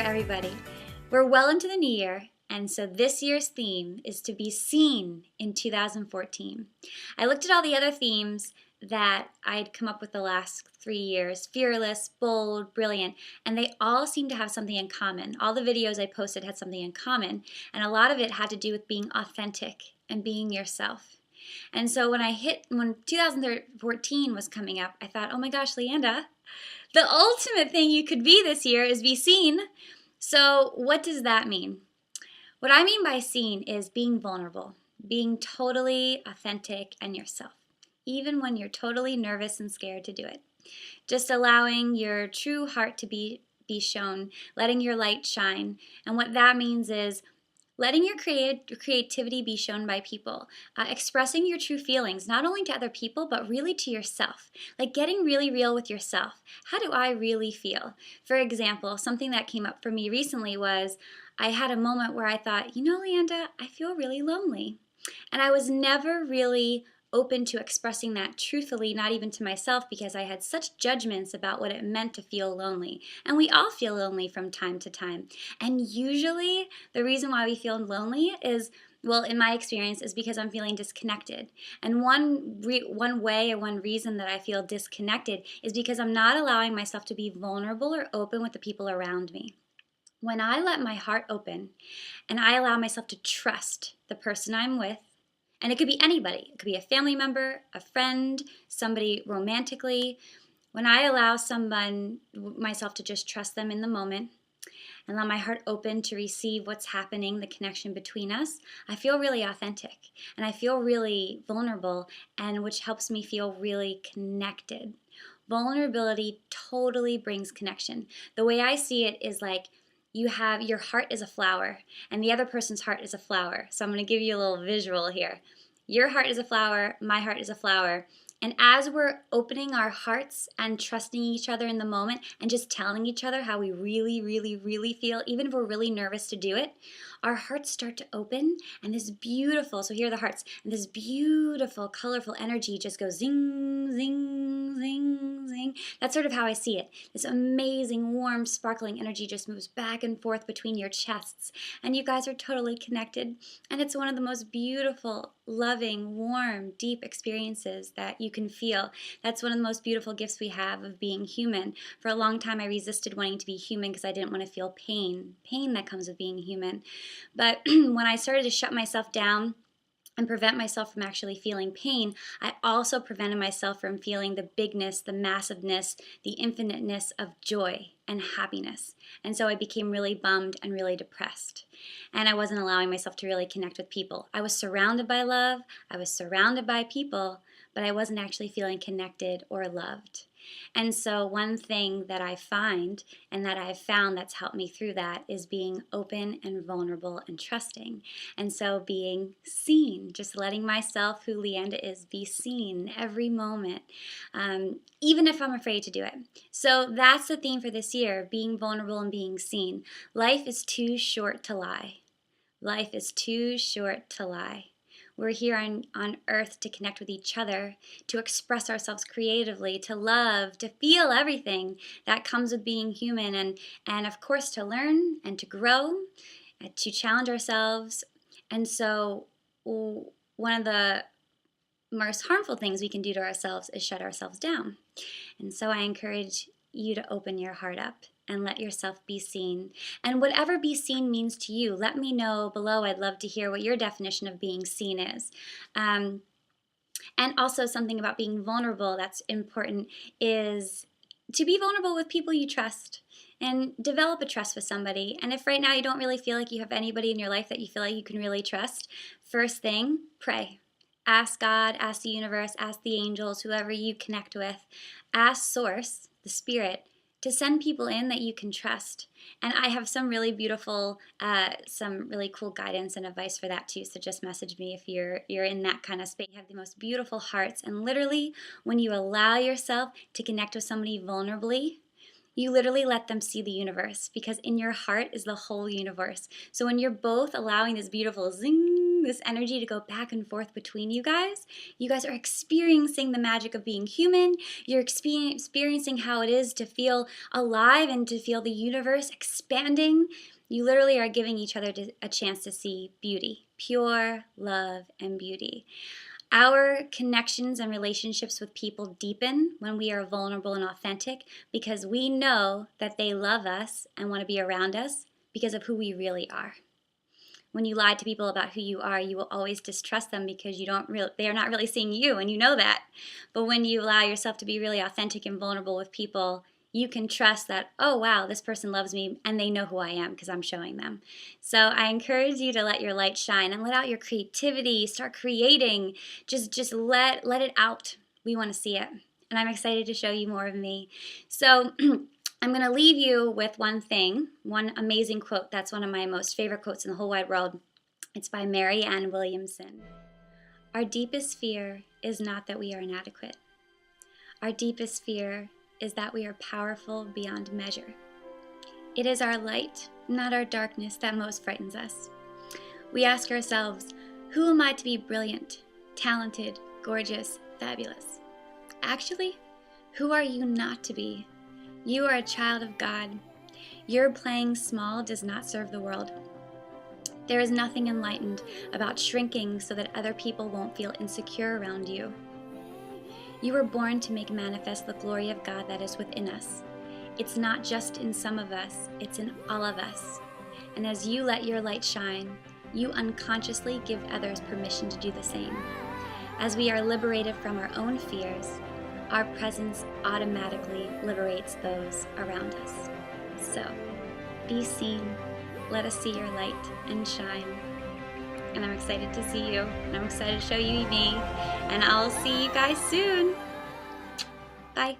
everybody. We're well into the new year, and so this year's theme is to be seen in 2014. I looked at all the other themes that I'd come up with the last 3 years: fearless, bold, brilliant, and they all seem to have something in common. All the videos I posted had something in common, and a lot of it had to do with being authentic and being yourself. And so when 2014 was coming up, I thought, oh my gosh, Lianda, the ultimate thing you could be this year is be seen. So what does that mean? What I mean by seen is being vulnerable, being totally authentic and yourself, even when you're totally nervous and scared to do it. Just allowing your true heart to be shown, letting your light shine. And what that means is letting your creativity be shown by people, expressing your true feelings, not only to other people, but really to yourself. Like getting really real with yourself. How do I really feel? For example, something that came up for me recently was I had a moment where I thought, Lianda, I feel really lonely. And I was never really open to expressing that truthfully, not even to myself, because I had such judgments about what it meant to feel lonely. And we all feel lonely from time to time. And usually the reason why we feel lonely is, well, in my experience, is because I'm feeling disconnected. And one way or one reason that I feel disconnected is because I'm not allowing myself to be vulnerable or open with the people around me. When I let my heart open and I allow myself to trust the person I'm with, and it could be anybody. It could be a family member, a friend, somebody romantically. When I allow myself to just trust them in the moment and allow my heart open to receive what's happening, the connection between us, I feel really authentic and I feel really vulnerable, and which helps me feel really connected. Vulnerability totally brings connection. The way I see it is like your heart is a flower and the other person's heart is a flower. So I'm going to give you a little visual here. Your heart is a flower, my heart is a flower. And as we're opening our hearts and trusting each other in the moment and just telling each other how we really, really, really feel, even if we're really nervous to do it, our hearts start to open, and this beautiful, so here are the hearts, and this beautiful, colorful energy just goes zing, zing, zing, zing. That's sort of how I see it. This amazing, warm, sparkling energy just moves back and forth between your chests, and you guys are totally connected, and it's one of the most beautiful, loving, warm, deep experiences that you can feel. That's one of the most beautiful gifts we have of being human. For a long time, I resisted wanting to be human because I didn't want to feel pain that comes with being human. But when I started to shut myself down and prevent myself from actually feeling pain, I also prevented myself from feeling the bigness, the massiveness, the infiniteness of joy and happiness. And so I became really bummed and really depressed. And I wasn't allowing myself to really connect with people. I was surrounded by love, I was surrounded by people, but I wasn't actually feeling connected or loved. And so one thing that I find and that I've found that's helped me through that is being open and vulnerable and trusting. And so being seen, just letting myself, who Lianda is, be seen every moment, even if I'm afraid to do it. So that's the theme for this year, being vulnerable and being seen. Life is too short to lie. Life is too short to lie. We're here on earth to connect with each other, to express ourselves creatively, to love, to feel everything that comes with being human, and of course to learn and to grow, to challenge ourselves. And so one of the most harmful things we can do to ourselves is shut ourselves down. And so I encourage you to open your heart up and let yourself be seen. And whatever be seen means to you, let me know below. I'd love to hear what your definition of being seen is. And also something about being vulnerable that's important is to be vulnerable with people you trust and develop a trust with somebody. And if right now you don't really feel like you have anybody in your life that you feel like you can really trust, first thing, pray. Ask God, ask the universe, ask the angels, whoever you connect with. Ask Source, the Spirit, to send people in that you can trust. And I have some really beautiful, some really cool guidance and advice for that too. So just message me if you're in that kind of space. You have the most beautiful hearts. And literally, when you allow yourself to connect with somebody vulnerably, You literally let them see the universe, because in your heart is the whole universe. So when you're both allowing this beautiful zing, this energy to go back and forth between you guys are experiencing the magic of being human. You're experiencing how it is to feel alive and to feel the universe expanding. You literally are giving each other a chance to see beauty, pure love and beauty. Our connections and relationships with people deepen when we are vulnerable and authentic, because we know that they love us and want to be around us because of who we really are. When you lie to people about who you are, you will always distrust them because they are not really seeing you, and you know that. But when you allow yourself to be really authentic and vulnerable with people, you can trust that, oh wow, this person loves me and they know who I am because I'm showing them. So I encourage you to let your light shine and let out your creativity, start creating, just let it out. We want to see it. And I'm excited to show you more of me. So I'm going to leave you with one thing, one amazing quote. That's one of my most favorite quotes in the whole wide world. It's by Marianne Williamson. Our deepest fear is not that we are inadequate. Our deepest fear is that we are powerful beyond measure. It is our light, not our darkness, that most frightens us. We ask ourselves, who am I to be brilliant, talented, gorgeous, fabulous? Actually, who are you not to be? You are a child of God. Your playing small does not serve the world. There is nothing enlightened about shrinking so that other people won't feel insecure around you. You were born to make manifest the glory of God that is within us. It's not just in some of us, it's in all of us. And as you let your light shine, you unconsciously give others permission to do the same. As we are liberated from our own fears, our presence automatically liberates those around us. So, be seen, let us see your light and shine. And I'm excited to see you, and I'm excited to show you me, and I'll see you guys soon. Bye.